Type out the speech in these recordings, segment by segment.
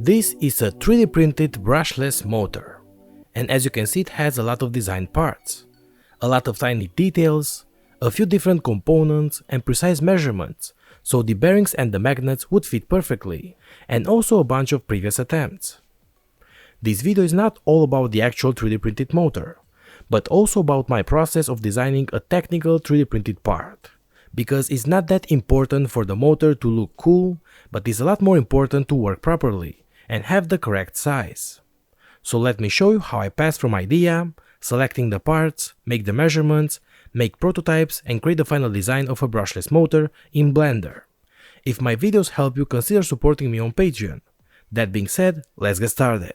This is a 3D printed brushless motor, and as you can see, it has a lot of design parts, a lot of tiny details, a few different components and precise measurements, so the bearings and the magnets would fit perfectly, and also a bunch of previous attempts. This video is not all about the actual 3D printed motor, but also about my process of designing a technical 3D printed part. Because it's not that important for the motor to look cool, but it's a lot more important to work properly and have the correct size. So let me show you how I pass from idea, selecting the parts, make the measurements, make prototypes and create the final design of a brushless motor in Blender. If my videos help you, consider supporting me on Patreon. That being said, let's get started.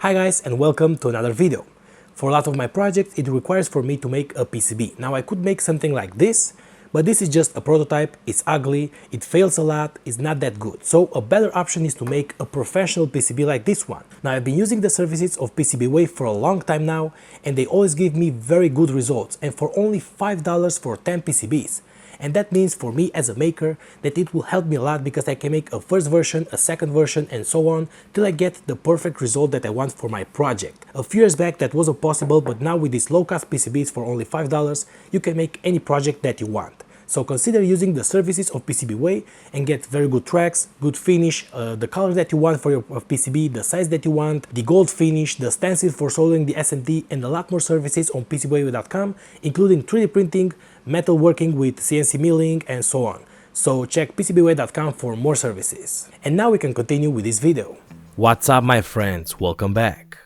Hi guys, and welcome to another video. For a lot of my projects it requires for me to make a PCB. Now I could make something like this, but this is just a prototype, it's ugly, it fails a lot, it's not that good. So a better option is to make a professional PCB like this one. Now I've been using the services of PCBWay for a long time now, and they always give me very good results, and for only $5 for 10 PCBs. And that means for me as a maker that it will help me a lot, because I can make a first version, a second version and so on till I get the perfect result that I want for my project. A few years back that wasn't possible, but now with these low-cost PCBs for only $5 you can make any project that you want. So consider using the services of PCBWay and get very good tracks, good finish, the color that you want for your PCB, the size that you want, the gold finish, the stencil for soldering the SMT, and a lot more services on PCBWay.com, including 3D printing, metal working with CNC milling and so on. So check PCBWay.com for more services. And now we can continue with this video. What's up my friends, welcome back.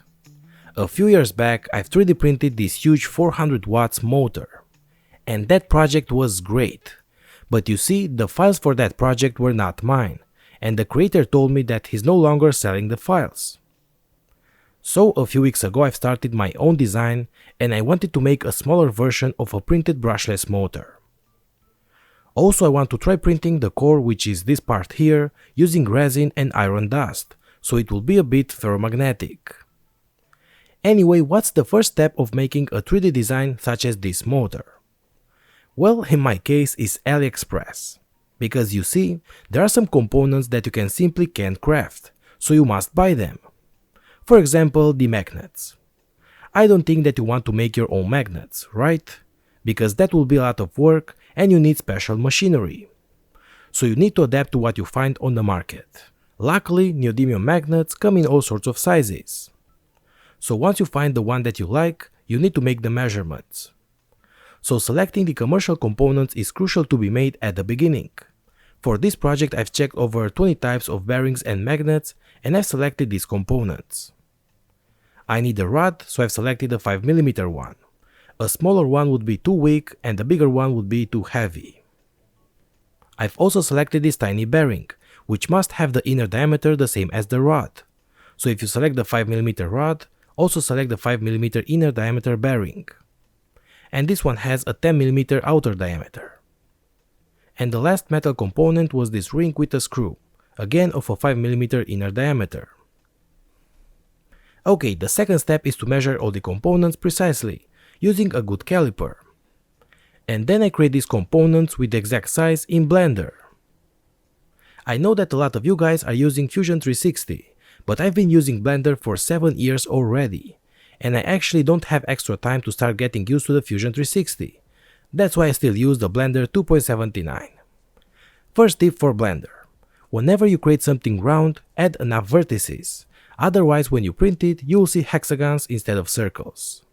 A few years back I've 3D printed this huge 400 watts motor. And that project was great. But you see, the files for that project were not mine, and the creator told me that he's no longer selling the files. So a few weeks ago I've started my own design, and I wanted to make a smaller version of a printed brushless motor. Also I want to try printing the core, which is this part here, using resin and iron dust, so it will be a bit ferromagnetic. Anyway, what's the first step of making a 3D design such as this motor? Well, in my case is AliExpress, because you see, there are some components that you can simply can't craft, so you must buy them. For example, the magnets. I don't think that you want to make your own magnets, right? Because that will be a lot of work and you need special machinery. So you need to adapt to what you find on the market. Luckily, neodymium magnets come in all sorts of sizes. So once you find the one that you like, you need to make the measurements. So selecting the commercial components is crucial to be made at the beginning. For this project I've checked over 20 types of bearings and magnets, and I've selected these components. I need a rod, so I've selected a 5mm one. A smaller one would be too weak and a bigger one would be too heavy. I've also selected this tiny bearing, which must have the inner diameter the same as the rod. So if you select the 5mm rod, also select the 5mm inner diameter bearing. And this one has a 10mm outer diameter. And the last metal component was this ring with a screw, again of a 5mm inner diameter. Okay, the second step is to measure all the components precisely, using a good caliper. And then I create these components with the exact size in Blender. I know that a lot of you guys are using Fusion 360, but I've been using Blender for 7 years already. And I actually don't have extra time to start getting used to the Fusion 360. That's why I still use the Blender 2.79. First tip for Blender. Whenever you create something round, add enough vertices. Otherwise when you print it, you'll see hexagons instead of circles.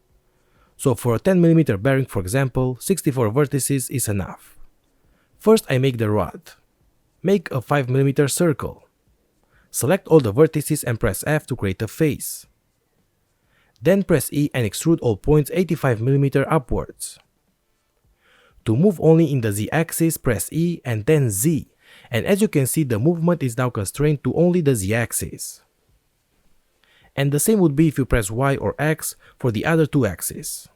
So for a 10mm bearing for example, 64 vertices is enough. First I make the rod. Make a 5mm circle. Select all the vertices and press F to create a face. Then press E and extrude all points 85mm upwards. To move only in the Z axis, press E and then Z, and as you can see the movement is now constrained to only the Z axis. And the same would be if you press Y or X for the other two axes.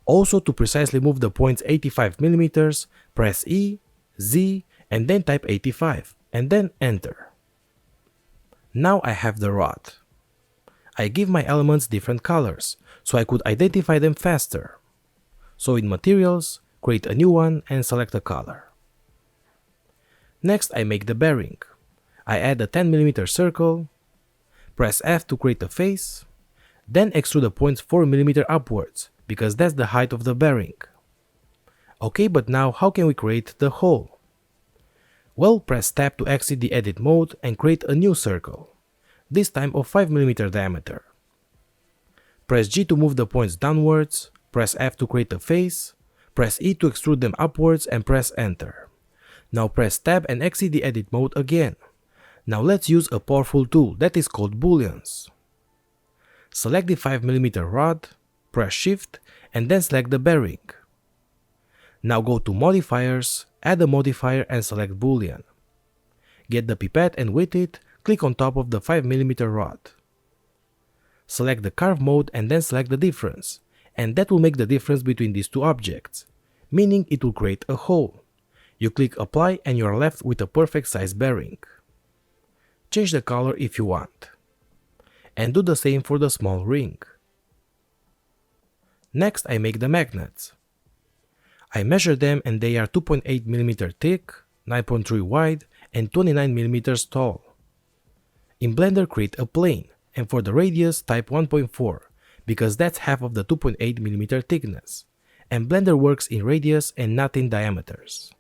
Also, to precisely move the points 85mm, press E, Z and then type 85 and then enter. Now I have the rod. I give my elements different colors, so I could identify them faster. So in Materials, create a new one and select a color. Next I make the bearing. I add a 10mm circle, press F to create a face, then extrude the points 4mm upwards, because that's the height of the bearing. Okay, but now how can we create the hole? Well, press Tab to exit the edit mode and create a new circle, this time of 5mm diameter. Press G to move the points downwards, press F to create a face, press E to extrude them upwards and press Enter. Now press Tab and exit the edit mode again. Now let's use a powerful tool that is called booleans. Select the 5mm rod, press Shift and then select the bearing. Now go to Modifiers, add a modifier and select boolean. Get the pipette and with it, click on top of the 5mm rod. Select the carve mode and then select the difference, and that will make the difference between these two objects, meaning it will create a hole. You click apply and you are left with a perfect size bearing. Change the color if you want. And do the same for the small ring. Next I make the magnets. I measure them and they are 2.8mm thick, 9.3 wide and 29mm tall. In Blender create a plane and for the radius type 1.4 because that's half of the 2.8mm thickness, and Blender works in radius and not in diameters.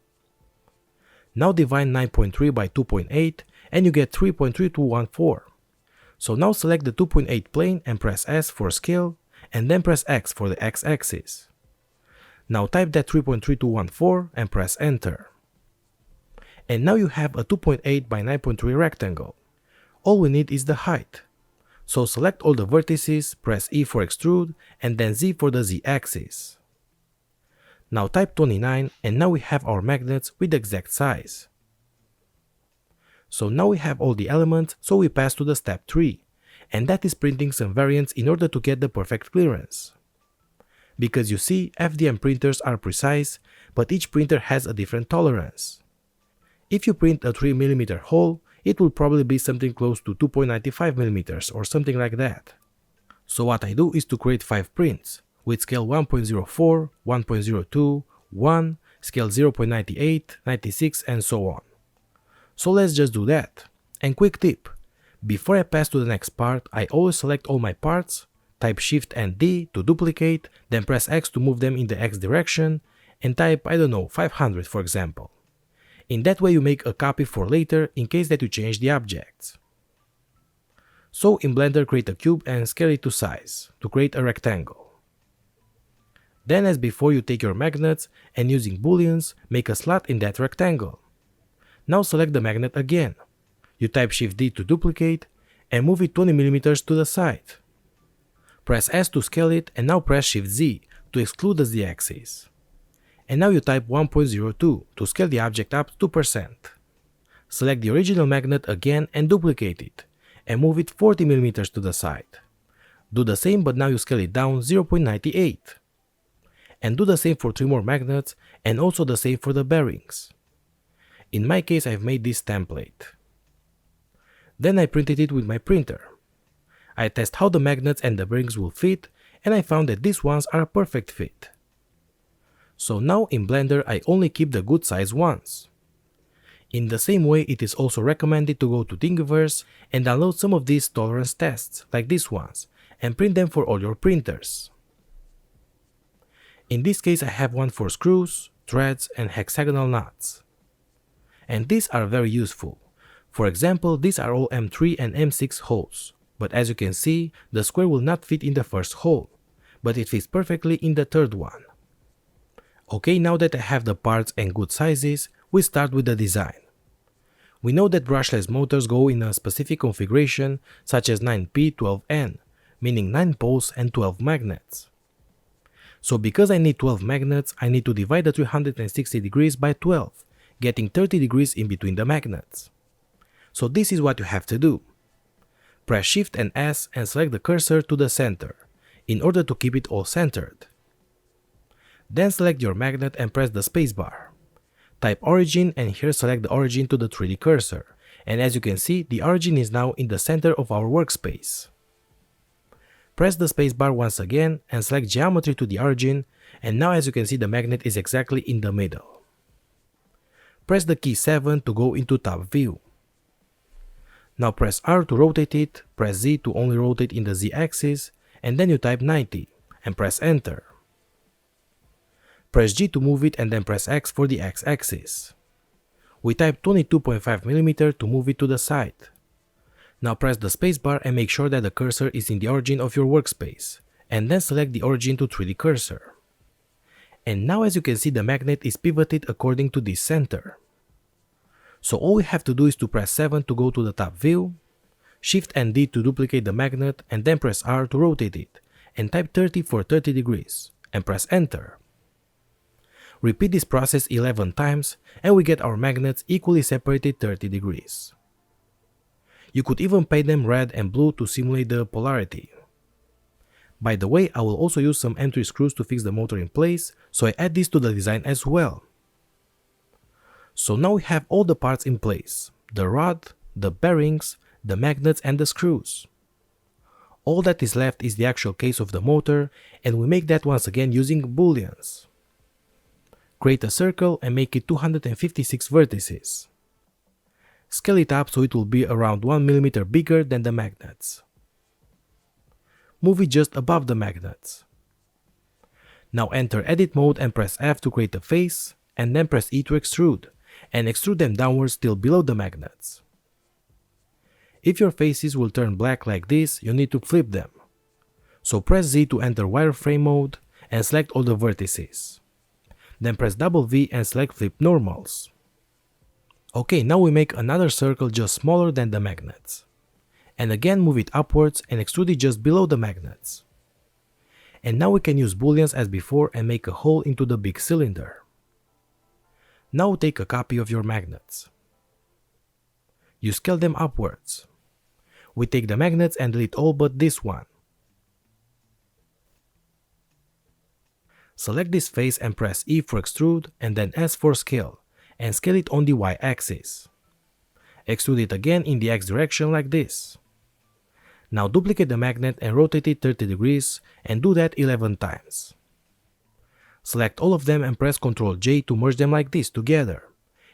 Now divide 9.3 by 2.8 and you get 3.3214. So now select the 2.8 plane and press S for scale and then press X for the x-axis. Now type that 3.3214 and press enter. And now you have a 2.8 by 9.3 rectangle. All we need is the height. So select all the vertices, press E for extrude and then Z for the z-axis. Now type 29 and now we have our magnets with the exact size. So now we have all the elements, so we pass to the step 3, and that is printing some variants in order to get the perfect clearance. Because you see, FDM printers are precise, but each printer has a different tolerance. If you print a 3mm hole, it will probably be something close to 2.95mm or something like that. So what I do is to create 5 prints, with scale 1.04, 1.02, 1, scale 0.98, 96 and so on. So let's just do that. And quick tip, before I pass to the next part, I always select all my parts, type Shift and D to duplicate, then press X to move them in the X direction, and type, I don't know, 500 for example. In that way you make a copy for later in case that you change the objects. So in Blender create a cube and scale it to size, to create a rectangle. Then as before you take your magnets and using booleans make a slot in that rectangle. Now select the magnet again. You type Shift D to duplicate and move it 20mm to the side. Press S to scale it and now press Shift Z to exclude the Z-axis. And now you type 1.02 to scale the object up 2%. Select the original magnet again and duplicate it and move it 40mm to the side. Do the same but now you scale it down 0.98. And do the same for 3 more magnets and also the same for the bearings. In my case I've made this template. Then I printed it with my printer. I test how the magnets and the bearings will fit and I found that these ones are a perfect fit. So now in Blender I only keep the good size ones. In the same way it is also recommended to go to Thingiverse and download some of these tolerance tests like these ones and print them for all your printers. In this case I have one for screws, threads and hexagonal nuts. And these are very useful. For example, these are all M3 and M6 holes, but as you can see, the square will not fit in the first hole, but it fits perfectly in the third one. Okay, now that I have the parts and good sizes, we start with the design. We know that brushless motors go in a specific configuration such as 9P12N, meaning 9 poles and 12 magnets. So because I need 12 magnets, I need to divide the 360 degrees by 12, getting 30 degrees in between the magnets. So this is what you have to do. Press Shift and S and select the cursor to the center, in order to keep it all centered. Then select your magnet and press the spacebar. Type origin and here select the origin to the 3D cursor, And as you can see, the origin is now in the center of our workspace. Press the spacebar once again and select geometry to the origin, and now as you can see the magnet is exactly in the middle. Press the key 7 to go into top view. Now press R to rotate it, press Z to only rotate in the Z axis, and then you type 90 and press enter. Press G to move it and then press X for the X axis. We type 22.5mm to move it to the side. Now press the spacebar and make sure that the cursor is in the origin of your workspace, and then select the origin to 3D cursor. And now as you can see the magnet is pivoted according to this center. So all we have to do is to press 7 to go to the top view, Shift and D to duplicate the magnet and then press R to rotate it, and type 30 for 30 degrees, and press enter. Repeat this process 11 times and we get our magnets equally separated 30 degrees. You could even paint them red and blue to simulate the polarity. By the way, I will also use some M3 screws to fix the motor in place, so I add this to the design as well. So now we have all the parts in place, the rod, the bearings, the magnets and the screws. All that is left is the actual case of the motor, and we make that once again using booleans. Create a circle and make it 256 vertices. Scale it up so it will be around 1mm bigger than the magnets. Move it just above the magnets. Now enter edit mode and press F to create a face, and then press E to extrude, and extrude them downwards till below the magnets. If your faces will turn black like this, you need to flip them. So press Z to enter wireframe mode and select all the vertices. Then press double V and select flip normals. Okay, now we make another circle just smaller than the magnets. And again move it upwards and extrude it just below the magnets. And now we can use booleans as before and make a hole into the big cylinder. Now take a copy of your magnets. You scale them upwards. We take the magnets and delete all but this one. Select this face and press E for extrude and then S for scale, and scale it on the Y axis. Extrude it again in the X direction like this. Now duplicate the magnet and rotate it 30 degrees and do that 11 times. Select all of them and press Ctrl J to merge them like this together.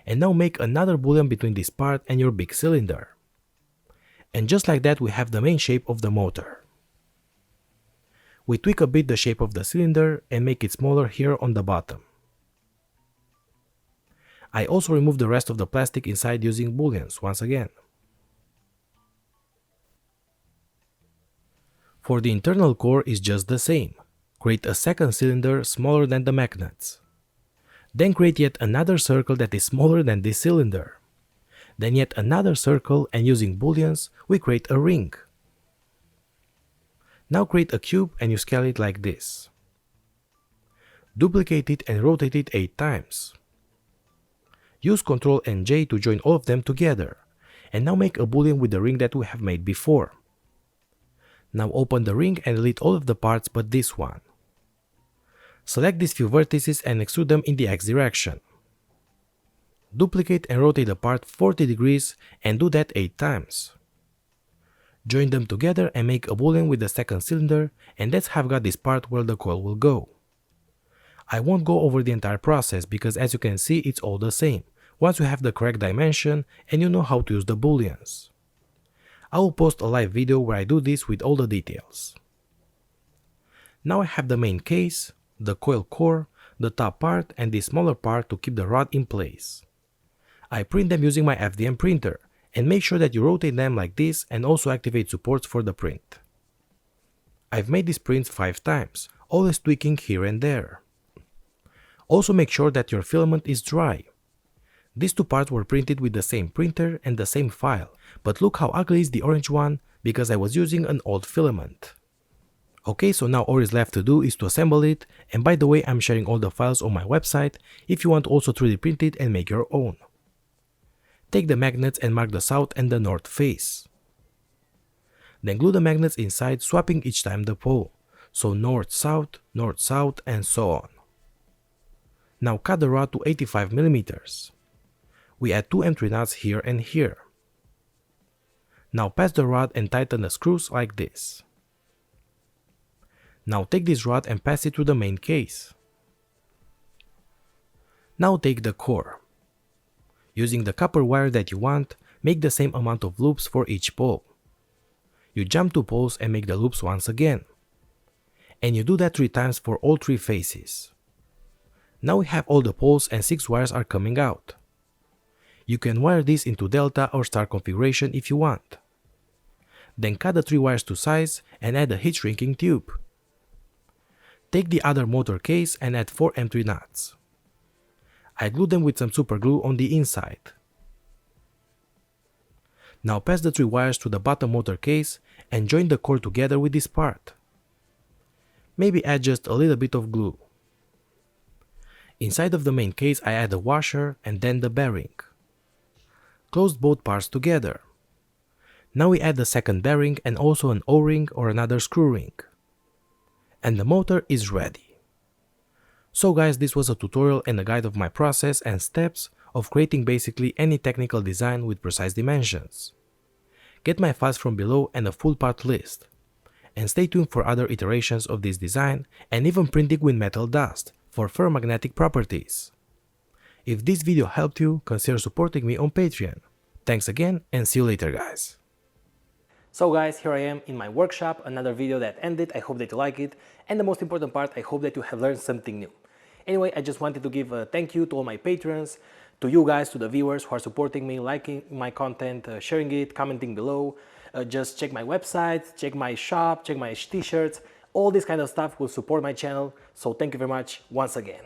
And now make another boolean between this part and your big cylinder. And just like that we have the main shape of the motor. We tweak a bit the shape of the cylinder and make it smaller here on the bottom. I also remove the rest of the plastic inside using booleans once again. For the internal core is just the same. Create a second cylinder smaller than the magnets. Then create yet another circle that is smaller than this cylinder. Then yet another circle, and using booleans we create a ring. Now create a cube and you scale it like this. Duplicate it and rotate it 8 times. Use Ctrl and J to join all of them together, and now make a boolean with the ring that we have made before. Now open the ring and delete all of the parts but this one. Select these few vertices and extrude them in the X direction. Duplicate and rotate the part 40 degrees and do that 8 times. Join them together and make a boolean with the second cylinder, and that's how I've got this part where the coil will go. I won't go over the entire process because as you can see it's all the same, once you have the correct dimension and you know how to use the booleans. I will post a live video where I do this with all the details. Now I have the main case, the coil core, the top part and the smaller part to keep the rod in place. I print them using my FDM printer, and make sure that you rotate them like this and also activate supports for the print. I've made these prints 5 times, always tweaking here and there. Also make sure that your filament is dry. These 2 parts were printed with the same printer and the same file, but look how ugly is the orange one because I was using an old filament. Okay, so now all is left to do is to assemble it, and by the way I'm sharing all the files on my website if you want also 3D print it and make your own. Take the magnets and mark the south and the north face. Then glue the magnets inside, swapping each time the pole, so north, south, and so on. Now cut the rod to 85 mm. We add 2 M3 nuts here and here. Now pass the rod and tighten the screws like this. Now take this rod and pass it through the main case. Now take the core. Using the copper wire that you want, make the same amount of loops for each pole. You jump 2 poles and make the loops once again. And you do that 3 times for all 3 faces. Now we have all the poles and 6 wires are coming out. You can wire this into delta or star configuration if you want. Then cut the 3 wires to size and add a heat shrinking tube. Take the other motor case and add 4 M3 nuts. I glue them with some super glue on the inside. Now pass the 3 wires to the bottom motor case and join the core together with this part. Maybe add just a little bit of glue. Inside of the main case I add a washer and then the bearing. Close both parts together. Now we add the second bearing and also an O-ring or another screw ring. And the motor is ready. So guys, this was a tutorial and a guide of my process and steps of creating basically any technical design with precise dimensions. Get my files from below and a full part list. And stay tuned for other iterations of this design and even printing with metal dust for ferromagnetic properties. If this video helped you, consider supporting me on Patreon. Thanks again and see you later guys. So guys, here I am in my workshop, another video that ended. I hope that you like it. And the most important part, I hope that you have learned something new. Anyway, I just wanted to give a thank you to all my patrons, to you guys, to the viewers who are supporting me, liking my content, sharing it, commenting below. Just check my website, check my shop, check my t-shirts. All this kind of stuff will support my channel. So thank you very much once again.